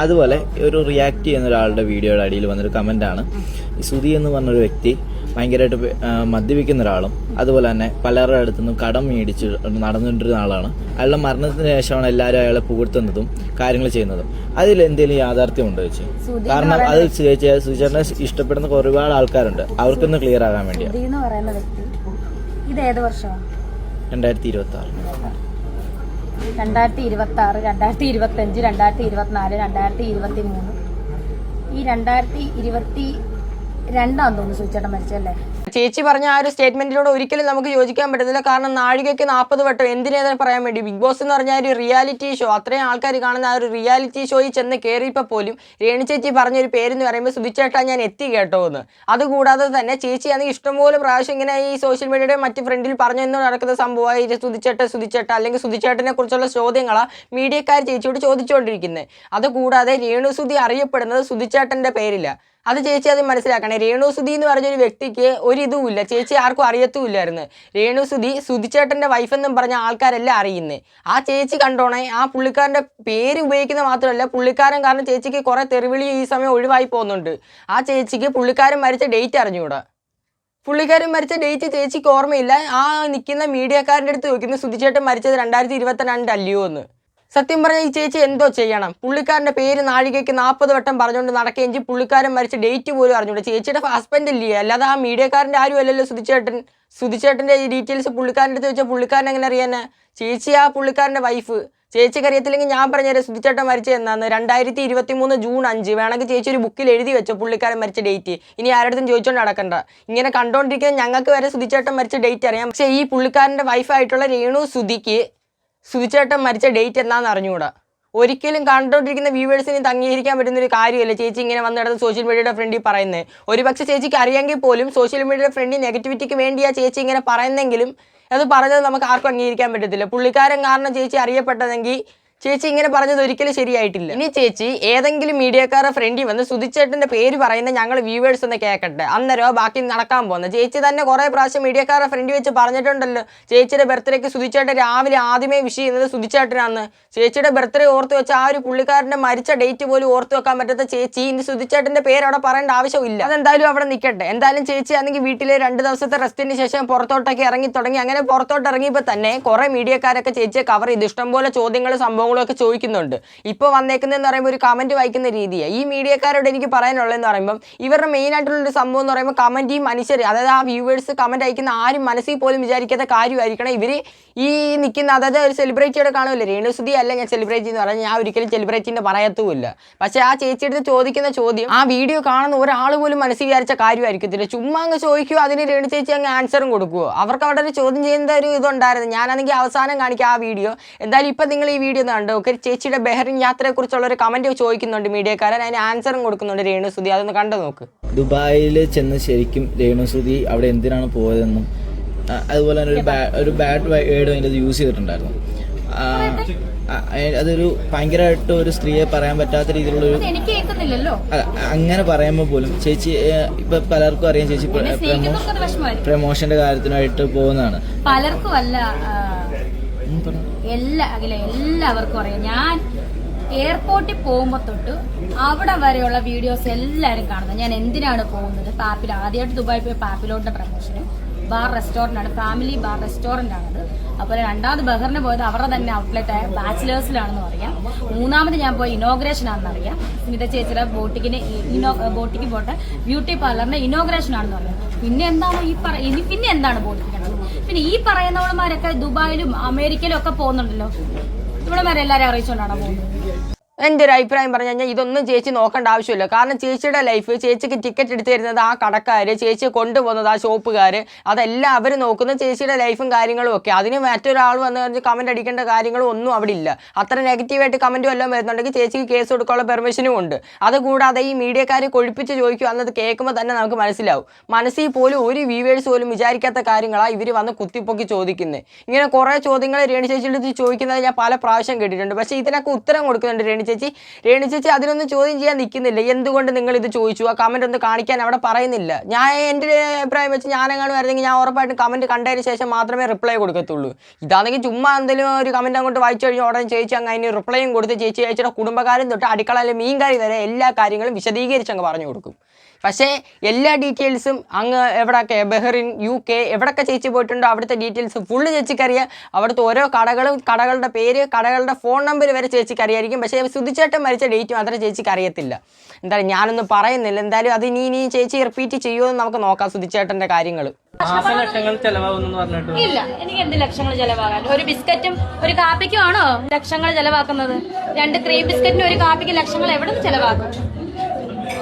അതുപോലെ ഒരു റിയാക്ട് ചെയ്യുന്ന ഒരാളുടെ വീഡിയോയുടെ അടിയിൽ വന്നൊരു കമൻ്റാണ്, ഈ സുധി എന്ന് പറഞ്ഞൊരു വ്യക്തി ഭയങ്കരമായിട്ട് മദ്യപിക്കുന്ന ഒരാളും അതുപോലെ തന്നെ പലരുടെ അടുത്തു നിന്നും കടം മേടിച്ച് നടന്നുകൊണ്ടിരുന്ന ആളാണ്. അയാളുടെ മരണത്തിന് ശേഷമാണ് എല്ലാവരും അയാളെ പുകഴ്ത്തുന്നതും കാര്യങ്ങൾ ചെയ്യുന്നതും. അതിൽ എന്തെങ്കിലും യാഥാർത്ഥ്യമുണ്ടോ ചേച്ചി? കാരണം അത് സുചേട്ടനെ ഇഷ്ടപ്പെടുന്ന ഒരുപാട് ആൾക്കാരുണ്ട്, അവർക്കൊന്ന് ക്ലിയർ ആകാൻ വേണ്ടിയാണ്. 2026 2026, 2025, 2024, 2023 ഈ 2022 തോന്നുന്നു സുചേട്ടൻ മരിച്ചല്ലേ. ചേച്ചി പറഞ്ഞ ആ ഒരു സ്റ്റേറ്റ്മെന്റിനോട് ഒരിക്കലും നമുക്ക് യോജിക്കാൻ പറ്റത്തില്ല. കാരണം നാഴികയ്ക്ക് 40 വട്ടം എന്തിനേതെന്ന് പറയാൻ വേണ്ടി ബിഗ് ബോസ് എന്ന് പറഞ്ഞ ഒരു റിയാലിറ്റി ഷോ, അത്രയും ആൾക്കാർ കാണുന്ന ആ ഒരു റിയാലിറ്റി ഷോയിൽ ചെന്ന് കയറിയപ്പോൾ പോലും രേണു ചേച്ചി പറഞ്ഞൊരു പേരെന്ന് പറയുമ്പോൾ സുധിച്ചേട്ടാ ഞാൻ എത്തി കേട്ടോ എന്ന്. അതുകൂടാതെ തന്നെ ചേച്ചിയാണെങ്കിൽ ഇഷ്ടംപോലെ പ്രാവശ്യം ഇങ്ങനെ ഈ സോഷ്യൽ മീഡിയയുടെ മറ്റ് ഫ്രണ്ടിൽ പറഞ്ഞു നടക്കുന്ന സംഭവമായി സുധിച്ചേട്ട അല്ലെങ്കിൽ സുധിച്ചേട്ടനെ കുറിച്ചുള്ള ചോദ്യങ്ങളാണ് മീഡിയക്കാർ ചേച്ചിയോട് ചോദിച്ചുകൊണ്ടിരിക്കുന്നത്. അതുകൂടാതെ രേണു സുധി അറിയപ്പെടുന്നത് സുധിച്ചേട്ടൻ്റെ പേരില്ല. അത് ചേച്ചി അത് മനസ്സിലാക്കണേ. രേണു സുധി എന്ന് പറഞ്ഞൊരു വ്യക്തിക്ക് ഒരിതുമില്ല, ചേച്ചി ആർക്കും അറിയത്തുമില്ലായിരുന്നു. രേണു സുധി സുധിച്ചേട്ടൻ്റെ വൈഫെന്നും പറഞ്ഞ ആൾക്കാരെല്ലാം അറിയുന്നത്. ആ ചേച്ചി കണ്ടോണേ, ആ പുള്ളിക്കാരൻ്റെ പേര് ഉപയോഗിക്കുന്ന മാത്രമല്ല, പുള്ളിക്കാരൻ കാരണം ചേച്ചിക്ക് കുറേ തെറിവിളി ഈ സമയം ഒഴിവായി പോകുന്നുണ്ട്. ആ ചേച്ചിക്ക് പുള്ളിക്കാരൻ മരിച്ച ഡേറ്റ് അറിഞ്ഞുകൂടാ. പുള്ളിക്കാരൻ മരിച്ച ഡേറ്റ് ചേച്ചിക്ക് ഓർമ്മയില്ല. ആ നിൽക്കുന്ന മീഡിയക്കാരൻ്റെ അടുത്ത് ചോദിക്കുന്നത് സുധിച്ചേട്ടൻ മരിച്ചത് 2022 അല്ലയോ എന്ന്. സത്യം പറഞ്ഞാൽ ഈ ചേച്ചി എന്തോ ചെയ്യണം? പുള്ളിക്കാരൻ്റെ പേര് നാഴികയ്ക്ക് 40 വട്ടം പറഞ്ഞുകൊണ്ട് നടക്കുകയും ചെയ്യും, പുള്ളിക്കാരൻ മരിച്ച ഡേറ്റ് പോലും അറിഞ്ഞുകൂടെ. ചേച്ചിയുടെ ഹസ്ബൻഡ് ഇല്ലേ, അല്ലാതെ ആ മീഡിയക്കാരൻ്റെ ആരും അല്ലല്ലോ സുധിച്ചേട്ടൻ്റെ ഡീറ്റെയിൽസ് പുള്ളിക്കാരൻ്റെ അടുത്ത് വെച്ചാൽ പുള്ളിക്കാരൻ എങ്ങനെ അറിയാനാ? ചേച്ചി ആ പുള്ളിക്കാരൻ്റെ വൈഫ്. ചേച്ചിക്ക് അറിയത്തില്ലെങ്കിൽ ഞാൻ പറഞ്ഞുതരാം സുധിച്ചേട്ടൻ മരിച്ചത് എന്നാന്ന്. 2023 ജൂൺ 5. വേണമെങ്കിൽ ചേച്ചി ഒരു ബുക്കിൽ എഴുതി വെച്ചോ പുള്ളിക്കാരൻ മരിച്ച ഡേറ്റ്. ഇനി ആരുടെ ചോദിച്ചോണ്ട് നടക്കണ്ട. ഇങ്ങനെ കണ്ടോണ്ടിരിക്കുന്ന ഞങ്ങൾക്ക് വരെ സുധിച്ചേട്ടൻ മരിച്ച ഡേറ്റ് അറിയാം, പക്ഷേ ഈ പുള്ളിക്കാരൻ്റെ വൈഫായിട്ടുള്ള രേണു സുധിക്ക് സുധിച്ചേട്ടൻ മരിച്ച ഡേറ്റ് എന്നാന്ന് അറിഞ്ഞുകൂടാ. ഒരിക്കലും കണ്ടുകൊണ്ടിരിക്കുന്ന വ്യൂവേഴ്സിന് അംഗീകരിക്കാൻ പറ്റുന്നൊരു കാര്യമല്ല ചേച്ചി ഇങ്ങനെ വന്നിടത്ത് സോഷ്യൽ മീഡിയയുടെ ഫ്രണ്ടിൽ പറയുന്നത്. ഒരുപക്ഷെ ചേച്ചിക്ക് അറിയാമെങ്കിൽ പോലും സോഷ്യൽ മീഡിയയുടെ ഫ്രണ്ടിൽ നെഗറ്റിവിറ്റിക്ക് വേണ്ടിയാ ചേച്ചി ഇങ്ങനെ പറയുന്നെങ്കിലും അത് പറഞ്ഞത് നമുക്ക് ആർക്കും അംഗീകരിക്കാൻ പറ്റത്തില്ല. പുള്ളിക്കാരൻ കാരണം ചേച്ചി അറിയപ്പെട്ടതെങ്കിൽ ചേച്ചി ഇങ്ങനെ പറഞ്ഞത് ഒരിക്കലും ശരിയായിട്ടില്ല. ഇനി ചേച്ചി ഏതെങ്കിലും മീഡിയക്കാരുടെ ഫ്രണ്ടിൽ വന്ന് സുധിച്ചേട്ടൻ്റെ പേര് പറയുന്നത് ഞങ്ങൾ വ്യൂവേഴ്സ് ഒന്ന് കേൾക്കട്ടെ, അന്നേരോ ബാക്കി നടക്കാൻ പോകുന്നത്. ചേച്ചി തന്നെ കുറേ പ്രാവശ്യം മീഡിയക്കാരുടെ ഫ്രണ്ടിൽ വെച്ച് പറഞ്ഞിട്ടുണ്ടല്ലോ, ചേച്ചിയുടെ ബർത്ത്ഡേക്ക് സുധിച്ചേട്ടൻ രാവിലെ ആദ്യമേ വിഷ് ചെയ്യുന്നത് സുധിച്ചേട്ടനാന്ന്. ചേച്ചിയുടെ ബർത്ത്ഡേ ഓർത്ത് വെച്ച് ആ ഒരു പുള്ളിക്കാരൻ്റെ മരിച്ച ഡേറ്റ് പോലും ഓർത്ത് വെക്കാൻ പറ്റാത്ത ചേച്ചി ഇനി സുധിച്ചേട്ടൻ്റെ പേര് അവിടെ പറയേണ്ട ആവശ്യമില്ല. അതെന്തായാലും അവിടെ നിൽക്കട്ടെ. എന്തായാലും ചേച്ചി ആണെങ്കിൽ വീട്ടിലെ 2 ദിവസത്തെ റെസ്റ്റിന് ശേഷം പുറത്തോട്ടൊക്കെ ഇറങ്ങി തുടങ്ങി. അങ്ങനെ പുറത്തോട്ട് ഇറങ്ങിയപ്പോൾ തന്നെ കുറേ മീഡിയക്കാരൊക്കെ ചേച്ചിയെ കവർ ചെയ്ത് ഇഷ്ടംപോലെ ചോദ്യങ്ങൾ സംഭവങ്ങളൊക്കെ ചോദിക്കുന്നുണ്ട്. ഇപ്പോൾ വന്നേക്കുന്നതെന്ന് പറയുമ്പോൾ ഒരു കമൻറ്റ് വായിക്കുന്ന രീതിയാണ്. ഈ മീഡിയക്കാരോട് എനിക്ക് പറയാനുള്ളതെന്ന് പറയുമ്പം ഇവരുടെ മെയിനായിട്ടുള്ളൊരു സംഭവം എന്ന് പറയുമ്പോൾ കമൻറ്റ് ഈ മനുഷ്യർ, അതായത് ആ വ്യൂവേഴ്സ് കമൻറ്റ് അയക്കുന്ന ആരും മനസ്സിൽ പോലും വിചാരിക്കാത്ത കാര്യമായിരിക്കണം ഇവർ ഈ നിൽക്കുന്ന. അതായത് ഒരു സെലിബ്രിറ്റിയോടെ കാണുമല്ലോ, രേണു സുധി അല്ല ഞാൻ സെലിബ്രിറ്റി എന്ന് പറഞ്ഞാൽ ഞാൻ ഒരിക്കലും സെലിബ്രിറ്റിൻ്റെ പറയത്തുമില്ല. പക്ഷേ ആ ചേച്ചിയുടെ ചോദിക്കുന്ന ചോദ്യം ആ വീഡിയോ കാണുന്ന ഒരാൾ പോലും മനസ്സിൽ വിചാരിച്ച കാര്യമായിരിക്കത്തില്ല. ചുമ്മാ അങ്ങ് ചോദിക്കുമോ, അതിന് രേണു ചേച്ചി അങ്ങ് ആൻസറും കൊടുക്കുമോ? അവർക്ക് അവിടെ ഒരു ചോദ്യം ചെയ്യുന്ന ഒരു ഇതുണ്ടായിരുന്നു. ഞാനാണെങ്കിൽ അവസാനം കാണിക്കാം ആ വീഡിയോ. എന്തായാലും ഇപ്പം നിങ്ങൾ ഈ വീഡിയോ കണ്ടോ, ചേച്ചിയുടെ ബഹ്റിൻ യാത്രയെക്കുറിച്ചുള്ള ഒരു കമൻറ്റ് ചോദിക്കുന്നുണ്ട് മീഡിയക്കാരൻ, അതിന് ആൻസറും കൊടുക്കുന്നുണ്ട് രേണു സുധി. അതൊന്ന് കണ്ടു നോക്ക്. ദുബായിൽ ചെന്ന് ശരിക്കും രേണു സുധി അവിടെ എന്തിനാണ് പോയതെന്നും അതുപോലെ തന്നെ ഒരു ബാഡ് വേർഡ് അതിൻ്റെ യൂസ് ചെയ്തിട്ടുണ്ടായിരുന്നു. അതൊരു ഭയങ്കരമായിട്ട് ഒരു സ്ത്രീയെ പറയാൻ പറ്റാത്ത രീതിയിലുള്ളൊരു, അങ്ങനെ പറയുമ്പോൾ പോലും ചേച്ചി ഇപ്പൊ പലർക്കും അറിയാം ചേച്ചി പ്രമോഷന്റെ കാര്യത്തിനായിട്ട് പോകുന്നതാണ്. പലർക്കും അല്ല, എല്ലാവർക്കും അറിയാം. ഞാൻ എയർപോർട്ടിൽ പോകുമ്പോൾ തൊട്ട് അവിടെ വരെയുള്ള വീഡിയോസ് എല്ലാവരും കാണുന്നത്. ഞാൻ എന്തിനാണ് പോകുന്നത്? പാപ്പിൽ ആദ്യമായിട്ട് ദുബായി പോയി പാപ്പിലോട്ടിന്റെ പ്രമോഷനും ബാർ റെസ്റ്റോറൻ്റ് ആണ്, ഫാമിലി ബാർ റെസ്റ്റോറൻ്റ് ആണത്. അപ്പോൾ രണ്ടാമത് ബഹറിന് പോയത് അവരുടെ തന്നെ ഔട്ട്ലെറ്റ് ആയ ബാച്ചിലേഴ്സിലാണെന്ന് അറിയാം. മൂന്നാമത് ഞാൻ പോയ ഇനോഗ്രേഷൻ ആണെന്ന് അറിയാം. സ്മിത ചേച്ചിയുടെ ബോട്ടിക്ക് പോട്ടെ ബ്യൂട്ടി പാർലറിന്റെ ഇനോഗ്രേഷൻ ആണെന്ന് അറിയാം. പിന്നെ എന്താണ് പിന്നെ എന്താണ് ബോട്ടിക്കുന്നത്? പിന്നെ ഈ പറയുന്നവളമാരൊക്കെ ദുബായിലും അമേരിക്കയിലും ഒക്കെ പോകുന്നുണ്ടല്ലോ, ഇവിടെമാരെല്ലാവരും അറിയിച്ചുകൊണ്ടാണോ പോകുന്നത്? എൻ്റെ ഒരു അഭിപ്രായം പറഞ്ഞു കഴിഞ്ഞാൽ ഇതൊന്നും ചേച്ചി നോക്കേണ്ട ആവശ്യമില്ല. കാരണം ചേച്ചിയുടെ ലൈഫ്, ചേച്ചിക്ക് ടിക്കറ്റ് എടുത്ത് തരുന്നത് ആ കടക്കാർ, ചേച്ചിയെ കൊണ്ടുപോകുന്നത് ആ ഷോപ്പുകാർ, അതെല്ലാം അവർ നോക്കുന്നത് ചേച്ചിയുടെ ലൈഫും കാര്യങ്ങളും ഒക്കെ. അതിന് മറ്റൊരാൾ വന്ന് പറഞ്ഞ് കമൻറ്റ് അടിക്കേണ്ട കാര്യങ്ങളും ഒന്നും അവിടെ ഇല്ല. അത്ര നെഗറ്റീവായിട്ട് കമൻറ്റും എല്ലാം വരുന്നുണ്ടെങ്കിൽ ചേച്ചിക്ക് കേസ് കൊടുക്കാനുള്ള പെർമിഷനും ഉണ്ട്. അതുകൂടാതെ ഈ മീഡിയക്കാർ കൊഴിപ്പിച്ച് ചോദിക്കും, അന്നത് കേൾക്കുമ്പോൾ തന്നെ നമുക്ക് മനസ്സിലാവും. മനസ്സിൽ പോലും ഒരു വ്യൂവേഴ്സ് പോലും വിചാരിക്കാത്ത കാര്യങ്ങളാണ് ഇവർ വന്ന് കുത്തിപ്പൊക്കി ചോദിക്കുന്നത്. ഇങ്ങനെ കുറേ ചോദ്യങ്ങൾ രേണു ചേച്ചിയുടെ അടുത്ത് ചോദിക്കുന്നത് ഞാൻ പല പ്രാവശ്യം കേട്ടിട്ടുണ്ട്. പക്ഷേ ഇതിനൊക്കെ ഉത്തരം കൊടുക്കുന്നുണ്ട് രേണു രേണു ചേച്ചി അതിനൊന്നും ചോദ്യം ചെയ്യാൻ നിൽക്കുന്നില്ല. എന്തുകൊണ്ട് നിങ്ങൾ ഇത് ചോദിച്ചു, ആ കമൻറ്റ് ഒന്ന് കാണിക്കാൻ അവിടെ പറയുന്നില്ല. ഞാൻ എൻ്റെ അഭിപ്രായം വെച്ച് ഞാനെങ്ങാനും വരുന്നെങ്കിൽ ഞാൻ ഉറപ്പായിട്ടും കമൻറ്റ് കണ്ടതിന് ശേഷം മാത്രമേ റിപ്ലൈ കൊടുക്കത്തുള്ളൂ. ഇതാണെങ്കിൽ ചുമ്മാ എന്തെങ്കിലും ഒരു കമൻറ്റ് അങ്ങോട്ട് വായിച്ചു കഴിഞ്ഞാൽ ഉടനെ ചേച്ചി അങ്ങ് അതിന് റിപ്ലൈയും കൊടുത്ത് ചേച്ചിയുടെ കുടുംബക്കാരും തൊട്ട് അടുക്കളയിലെ മീൻകറി വരെ എല്ലാ കാര്യങ്ങളും വിശദീകരിച്ച് അങ്ങ് പറഞ്ഞു കൊടുക്കും. പക്ഷേ എല്ലാ ഡീറ്റെയിൽസും അങ്ങ് എവിടെയൊക്കെ ബഹ്റിൻ, UK എവിടെയൊക്കെ ചേച്ചി പോയിട്ടുണ്ടോ അവിടുത്തെ ഡീറ്റെയിൽസ് ഫുള്ള് ചേച്ചിക്കറിയാം. അവിടുത്തെ ഓരോ കടകളും, കടകളുടെ പേര്, കടകളുടെ ഫോൺ നമ്പർ വരെ ചേച്ചിക്കറിയായിരിക്കും. പക്ഷേ സുധിച്ചേട്ടൻ മരിച്ച ഡേറ്റ് മാത്രമേ ചേച്ചിക്ക് അറിയത്തില്ല. എന്തായാലും ഞാനൊന്നും പറയുന്നില്ല. എന്തായാലും അത് ഇനി ചേച്ചി റിപ്പീറ്റ് ചെയ്യുമോ എന്ന് നമുക്ക് നോക്കാം സുധിച്ചേട്ടൻ്റെ കാര്യങ്ങൾ. ഇല്ല, എനിക്ക് എന്ത് ലക്ഷങ്ങൾ ചെലവാകാൻ? ഒരു ബിസ്ക്കറ്റും ഒരു കാപ്പിക്കും ആണോ ലക്ഷങ്ങൾ ചെലവാക്കുന്നത്? 2 ക്രീം ബിസ്ക്കറ്റിനും ഒരു കാപ്പിക്ക് ലക്ഷങ്ങൾ എവിടെ നിന്ന് ചെലവാക്കും?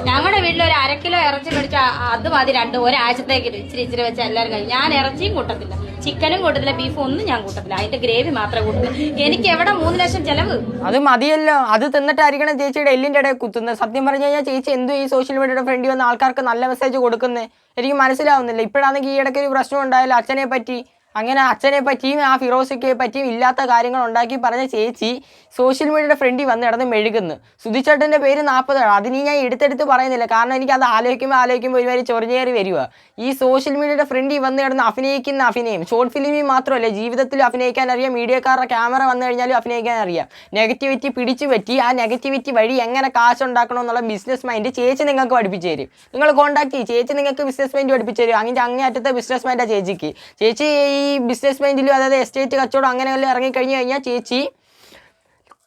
ഞങ്ങളുടെ വീട്ടിൽ ഒരു 1/2 കിലോ ഇറച്ചി മേടിച്ച അത് മതി ഒരാഴ്ചത്തേക്ക് ഇച്ചിരി വെച്ച് എല്ലാവരും കഴിയും. ഞാൻ ഇറച്ചിയും കൂട്ടത്തില്ല, ചിക്കനും കൂട്ടത്തില്ല, ബീഫും ഒന്നും ഞാൻ കൂട്ടത്തില്ല. അതിന്റെ ഗ്രേവി മാത്രമേ കൂട്ടത്തില്ല. എനിക്ക് എവിടെ 3 ലക്ഷം ചെലവ്? അത് മതിയല്ലോ. അത് തിന്നിട്ടായിരിക്കണം ചേച്ചിയുടെ എല്ലിൻ്റെ ഇടയിൽ കുത്തുന്നത്. സത്യം പറഞ്ഞു കഴിഞ്ഞാൽ ചേച്ചി എന്തോ ഈ സോഷ്യൽ മീഡിയയുടെ ഫ്രണ്ടിൽ വന്ന ആൾക്കാർക്ക് നല്ല മെസ്സേജ് കൊടുക്കുന്നത് എനിക്ക് മനസ്സിലാവുന്നില്ല. ഇപ്പോഴാണെങ്കിൽ ഈ ഇടയ്ക്ക് ഒരു പ്രശ്നം ഉണ്ടായാലും അച്ഛനെ പറ്റി, അങ്ങനെ അച്ഛനെ പറ്റിയും ആ ഫിറോസിക്കയെ പറ്റിയും ഇല്ലാത്ത കാര്യങ്ങൾ ഉണ്ടാക്കി പറഞ്ഞ ചേച്ചി സോഷ്യൽ മീഡിയയുടെ ഫ്രണ്ടിൽ വന്ന് കിടന്ന് മെഴുകുന്നു. സുധിച്ചേട്ടൻ്റെ പേര് 40. അതിന് ഞാൻ എടുത്തെടുത്ത് പറയുന്നില്ല, കാരണം എനിക്കത് ആലോചിക്കുമ്പോൾ ഒരുമാതിരി ചൊറിഞ്ഞേറി വരിക. ഈ സോഷ്യൽ മീഡിയയുടെ ഫ്രണ്ടിൽ വന്ന് കിടന്ന് അഭിനയിക്കുന്ന അഭിനയം ഷോർട്ട് ഫിലിമിൽ മാത്രമല്ല, ജീവിതത്തിൽ അഭിനയിക്കാൻ അറിയാം. മീഡിയക്കാരുടെ ക്യാമറ വന്നു കഴിഞ്ഞാലും അഭിനയിക്കാൻ അറിയാം. നെഗറ്റിവിറ്റി പിടിച്ചു പറ്റി ആ നെഗറ്റിവിറ്റി വഴി എങ്ങനെ കാശ് ഉണ്ടാക്കണം എന്നുള്ള ബിസിനസ് മൈൻഡ് ചേച്ചി നിങ്ങൾക്ക് പഠിപ്പിച്ചു തരും. നിങ്ങൾ കോൺടാക്ട് ചെയ്യും, ചേച്ചി നിങ്ങൾക്ക് ബിസിനസ് മൈൻഡ് പഠിപ്പിച്ചു തരും. അങ്ങേയറ്റത്തെ ബിസിനസ് മൈൻഡാണ് ചേച്ചിക്ക്. ചേച്ചി ഈ ബിസിനസ് മൈൻഡിലും അതായത് എസ്റ്റേറ്റ് കച്ചവടം അങ്ങനെയെല്ലാം ഇറങ്ങിക്കഴിഞ്ഞ് കഴിഞ്ഞാൽ ചേച്ചി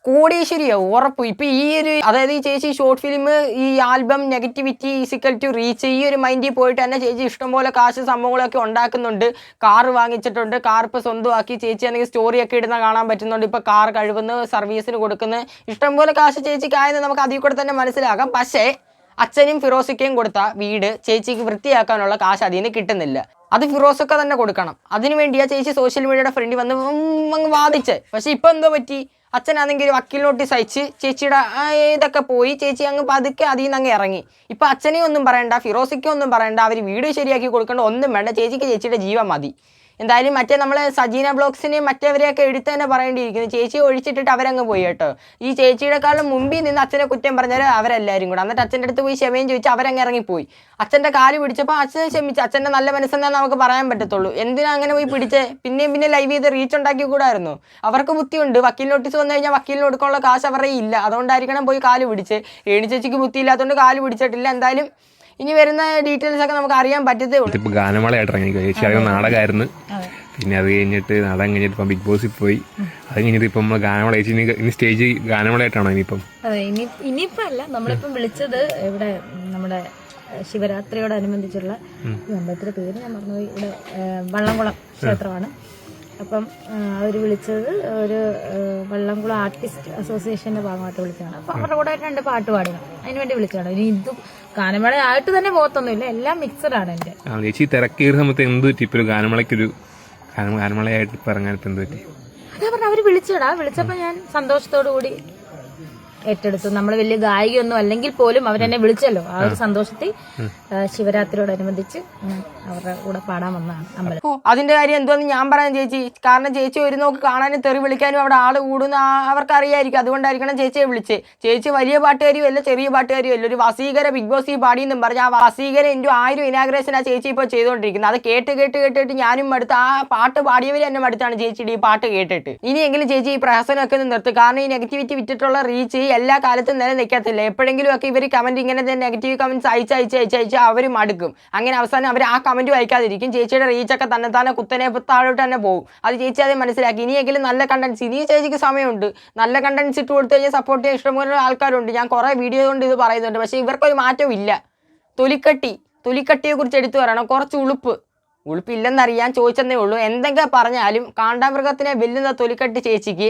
കോടീശ്വരിയാവും ഉറപ്പ്. ഇപ്പം ഈ ഒരു അതായത് ഈ ചേച്ചി ഷോർട്ട് ഫിലിം, ഈ ആൽബം, നെഗറ്റിവിറ്റി ഈസിക്കൽ ടു റീച്ച്, ഈ ഒരു മൈൻഡിൽ പോയിട്ട് തന്നെ ചേച്ചി ഇഷ്ടംപോലെ കാശ് സംഭവങ്ങളൊക്കെ ഉണ്ടാക്കുന്നുണ്ട്. കാറ് വാങ്ങിച്ചിട്ടുണ്ട്, കാർ ഇപ്പോൾ സ്വന്തമാക്കി. ചേച്ചി ആണെങ്കിൽ സ്റ്റോറിയൊക്കെ ഇടുന്ന കാണാൻ പറ്റുന്നുണ്ട്. ഇപ്പോൾ കാർ കഴുകുന്നു, സർവീസിന് കൊടുക്കുന്നു, ഇഷ്ടംപോലെ കാശ് ചേച്ചിക്കായെന്ന് നമുക്ക് അതിൽ കൂടെ തന്നെ മനസ്സിലാക്കാം. പക്ഷേ അച്ഛനും ഫിറോസിക്കയും കൊടുത്ത വീട് ചേച്ചിക്ക് വൃത്തിയാക്കാനുള്ള കാശ് അതിൽ നിന്ന് കിട്ടുന്നില്ല. അത് ഫിറോസൊക്കെ തന്നെ കൊടുക്കണം. അതിനു വേണ്ടിയാണ് ചേച്ചി സോഷ്യൽ മീഡിയയുടെ ഫ്രണ്ടിൽ വന്ന് അങ്ങ് വാദിച്ച്. പക്ഷെ ഇപ്പം എന്തോ പറ്റി? അച്ഛനാണെങ്കിൽ ഒരു വക്കീൽ നോട്ടീസ് അയച്ച് ചേച്ചിയുടെ ഇതൊക്കെ പോയി. ചേച്ചി അങ്ങ് പതുക്കെ അതിൽ നിന്ന് അങ്ങ് ഇറങ്ങി. ഇപ്പം അച്ഛനെയും ഒന്നും പറയണ്ട, ഫിറോസിക്കും ഒന്നും പറയണ്ട, അവർ വീട് ശരിയാക്കി കൊടുക്കേണ്ട ഒന്നും വേണ്ട. ചേച്ചിക്ക് ചേച്ചിയുടെ ജീവൻ മതി. എന്തായാലും മറ്റേ നമ്മളെ സജീന ബ്ലോഗ്സിനെയും മറ്റവരെയൊക്കെ എടുത്ത് തന്നെ പറയേണ്ടിയിരിക്കുന്നു. ചേച്ചി ഒഴിച്ചിട്ടിട്ട് അവരങ്ങ് പോയി കേട്ടോ. ഈ ചേച്ചിയുടെക്കാളും മുമ്പിൽ നിന്ന് അച്ഛനെ കുറ്റം പറഞ്ഞാൽ അവരെല്ലാവരും കൂടെ. എന്നിട്ട് അച്ഛൻ്റെ അടുത്ത് പോയി ക്ഷമയും ചോദിച്ച് അവരങ്ങ് ഇറങ്ങിപ്പോയി. അച്ഛൻ്റെ കാല് പിടിച്ചപ്പോൾ അച്ഛനെ ക്ഷമിച്ച്. അച്ഛൻ്റെ നല്ല മനസ്സെന്നാ നമുക്ക് പറയാൻ പറ്റത്തുള്ളൂ. എന്തിനാ അങ്ങനെ പോയി പിടിച്ചേ? പിന്നെ ലൈവ് ചെയ്ത് റീച്ച് ഉണ്ടാക്കി കൂടായിരുന്നു. അവർക്ക് ബുദ്ധിയുണ്ട്. വക്കീൽ നോട്ടീസ് വന്നു കഴിഞ്ഞാൽ വക്കീലിന് കൊടുക്കാനുള്ള കാശ് അവരുടെ ഇല്ല. അതുകൊണ്ടായിരിക്കണം പോയി കാല് പിടിച്ച്. രേണു ചേച്ചിക്ക് ബുദ്ധിയില്ലാത്തതുകൊണ്ട് കാല് പിടിച്ചിട്ടില്ല. എന്തായാലും ഇനി വരുന്ന ഡീറ്റെയിൽസ് ഒക്കെ നമുക്ക് അറിയാൻ പറ്റത്തേ ഉള്ളൂ. ഇപ്പൊ ഗാനമേളയായിട്ട് ഇറങ്ങി ചേച്ചി അറിയുന്ന നാടകമായിരുന്നു. പിന്നെ അത് കഴിഞ്ഞിട്ട് നാടകം കഴിഞ്ഞിട്ട് ഇപ്പം ബിഗ് ബോസിൽ പോയി. അത് കഴിഞ്ഞിട്ട് ഇപ്പം നമ്മൾ ഗാനമേള ചേച്ചി ഇനി സ്റ്റേജ് ഗാനമേളയായിട്ടാണോ ഇനിയിപ്പം? അതെ, ഇനിയിപ്പം അല്ല. നമ്മളിപ്പം വിളിച്ചത് ഇവിടെ നമ്മുടെ ശിവരാത്രിയോടനുബന്ധിച്ചുള്ള അമ്പലത്തിന്റെ പേര് ഞാൻ മറന്നുപോയി. ഇവിടെ വള്ളംകുളം ക്ഷേത്രമാണ്. അപ്പം അവർ വിളിച്ചത് ഒരു വള്ളംകുളം ആർട്ടിസ്റ്റ് അസോസിയേഷന്റെ ഭാഗമായിട്ട് വിളിച്ചതാണ്. അപ്പം അവരുടെ കൂടെ 2 പാട്ട് പാടണം, അതിനുവേണ്ടി വിളിച്ചതാണ്. ഇനി ഇതും ഗാനമേള ആയിട്ട് തന്നെ പോകത്തൊന്നുമില്ല, എല്ലാം മിക്സഡ് ആണ് എൻ്റെ. ചേച്ചി തിരക്കേറിയ സമയത്ത് എന്ത് പറ്റി? ഇപ്പൊ ഒരു ഗാനമേളയായിട്ട് ഇറങ്ങാൻ ഇപ്പം എന്ത് പറ്റി? അതാ പറഞ്ഞ അവര് വിളിച്ചപ്പോ ഞാൻ സന്തോഷത്തോടു കൂടി ഏറ്റെടുത്തു. നമ്മൾ വലിയ ഗായികയൊന്നും അല്ലെങ്കിൽ പോലും അവരെന്നെ വിളിച്ചല്ലോ. ആ ഒരു സന്തോഷത്തിൽ ശിവരാത്രിയോടനുബന്ധിച്ച് അവരുടെ കൂടെ പാടാൻ വന്നതാണ് അമ്പലം. അതിന്റെ കാര്യം എന്തോന്ന് ഞാൻ പറയാം ചേച്ചി. കാരണം ചേച്ചി ഒരു നോക്ക് കാണാനും തെറി വിളിക്കാനും അവിടെ ആള് കൂടുന്ന അവർക്ക് അറിയായിരിക്കും. അതുകൊണ്ടായിരിക്കണം ചേച്ചിയെ വിളിച്ചേ. ചേച്ചി വലിയ പാട്ടുകാരിയും അല്ല, ചെറിയ പാട്ടുകാരിയും അല്ല. ഒരു വസീകര ബിഗ് ബോസ് പാടിയെന്നും പറഞ്ഞ ആ വസീകര എൻ്റെ 1000 ഇനാഗ്രേഷൻ ആ ചേച്ചി ഇപ്പോൾ ചെയ്തുകൊണ്ടിരിക്കുന്നത്. അത് കേട്ടിട്ട് ഞാനും അടുത്ത് ആ പാട്ട് പാടിയവർ എന്നെ അടുത്താണ് ചേച്ചിയുടെ ഈ പാട്ട് കേട്ടിട്ട്. ഇനിയെങ്കിലും ചേച്ചി ഈ പ്രഹസനമൊക്കെ നിർത്തും. കാരണം ഈ നെഗറ്റിവിറ്റി വിറ്റിട്ടുള്ള റീച്ച് എല്ലാ കാലത്തും നിലനിൽക്കത്തില്ല. എപ്പോഴെങ്കിലും ഒക്കെ ഇവർ കമന്റ് ഇങ്ങനെ നെഗറ്റീവ് കമന്റ്സ് അയച്ച് അവർ മടുക്കും. അങ്ങനെ അവസാനം അവർ ആ കമന്റ് വായിക്കാതിരിക്കും. ചേച്ചിയുടെ റീച്ചൊക്കെ തന്നെ കുത്തനെ താഴോട്ട് തന്നെ പോകും. അത് ചേച്ചി അതേ മനസ്സിലാക്കി. ഇനിയെങ്കിലും നല്ല കണ്ടന്റ്സ്, ഇനി ചേച്ചിക്ക് സമയമുണ്ട്. നല്ല കണ്ടന്റ്സ് ഇട്ട് കൊടുത്തു കഴിഞ്ഞാൽ സപ്പോർട്ട് ചെയ്യാൻ ഇഷ്ടംപോലെ ആൾക്കാരുണ്ട്. ഞാൻ കുറേ വീഡിയോ കൊണ്ട് ഇത് പറയുന്നുണ്ട്. പക്ഷേ ഇവർക്കൊരു മാറ്റവും ഇല്ല. തൊലിക്കട്ടിയെ കുറിച്ച് എടുത്തു പറയണം. കുറച്ച് ഉളുപ്പില്ലെന്നറിയാൻ ചോദിച്ചെന്നേ ഉള്ളൂ. എന്തെങ്കിലും പറഞ്ഞാലും കാണ്ടാമൃഗത്തിനെ വെല്ലുന്ന തൊലിക്കട്ടി ചേച്ചിക്ക്.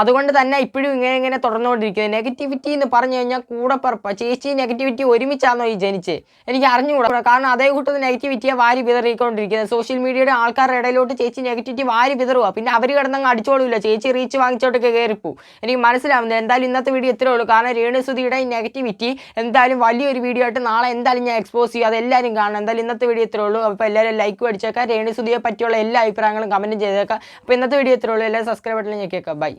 അതുകൊണ്ട് തന്നെ ഇപ്പോഴും ഇങ്ങനെ തുടർന്നുകൊണ്ടിരിക്കുന്നത്. നെഗറ്റിവിറ്റി എന്ന് പറഞ്ഞു കഴിഞ്ഞാൽ കൂടെ പറപ്പ. ചേച്ചി നെഗറ്റിവിറ്റി ഒരുമിച്ചാണോ ഈ ജനിച്ച്? എനിക്ക് അറിഞ്ഞുകൂടാ. കാരണം അതേ കൂട്ടത്തിൽ നെഗറ്റിവിറ്റിയെ വാരി വിതറിക്കൊണ്ടിരിക്കുന്നത്. സോഷ്യൽ മീഡിയയുടെ ആൾക്കാരുടെ ഇടയിലോട്ട് ചേച്ചി നെഗറ്റിവിറ്റി വാരി വിതറുക. പിന്നെ അവർ കിടന്നങ്ങ് അടിച്ചോളില്ല. ചേച്ചി റീച്ച് വാങ്ങിച്ചോട്ടൊക്കെ കയറിപ്പോ. എനിക്ക് മനസ്സിലാവുന്നത്. എന്തായാലും ഇന്നത്തെ വീഡിയോ ഇത്രേ ഉള്ളൂ. കാരണം രേണുസുധിയുടെ ഈ നെഗറ്റിവിറ്റി എന്തായാലും വലിയൊരു വീഡിയോ ആയിട്ട് നാളെ എന്തായാലും ഞാൻ എക്സ്പോസ് ചെയ്യും. അതെല്ലാവരും കാണണം. എന്തായാലും ഇന്നത്തെ വീഡിയോ ഇത്രേ ഉള്ളൂ. അപ്പോൾ എല്ലാവരും ലൈക്ക് അടിച്ചേക്കാം. രേണുസുധിയെ പറ്റിയുള്ള എല്ലാ അഭിപ്രായങ്ങളും കമൻറ്റും ചെയ്തേക്കാം. അപ്പോൾ ഇന്നത്തെ വീഡിയോ ഇത്രേ ഉള്ളൂ. എല്ലാവരും സബ്സ്ക്രൈബ് ബട്ടണിൽ ഞെക്കിയേക്കാം. ബൈ.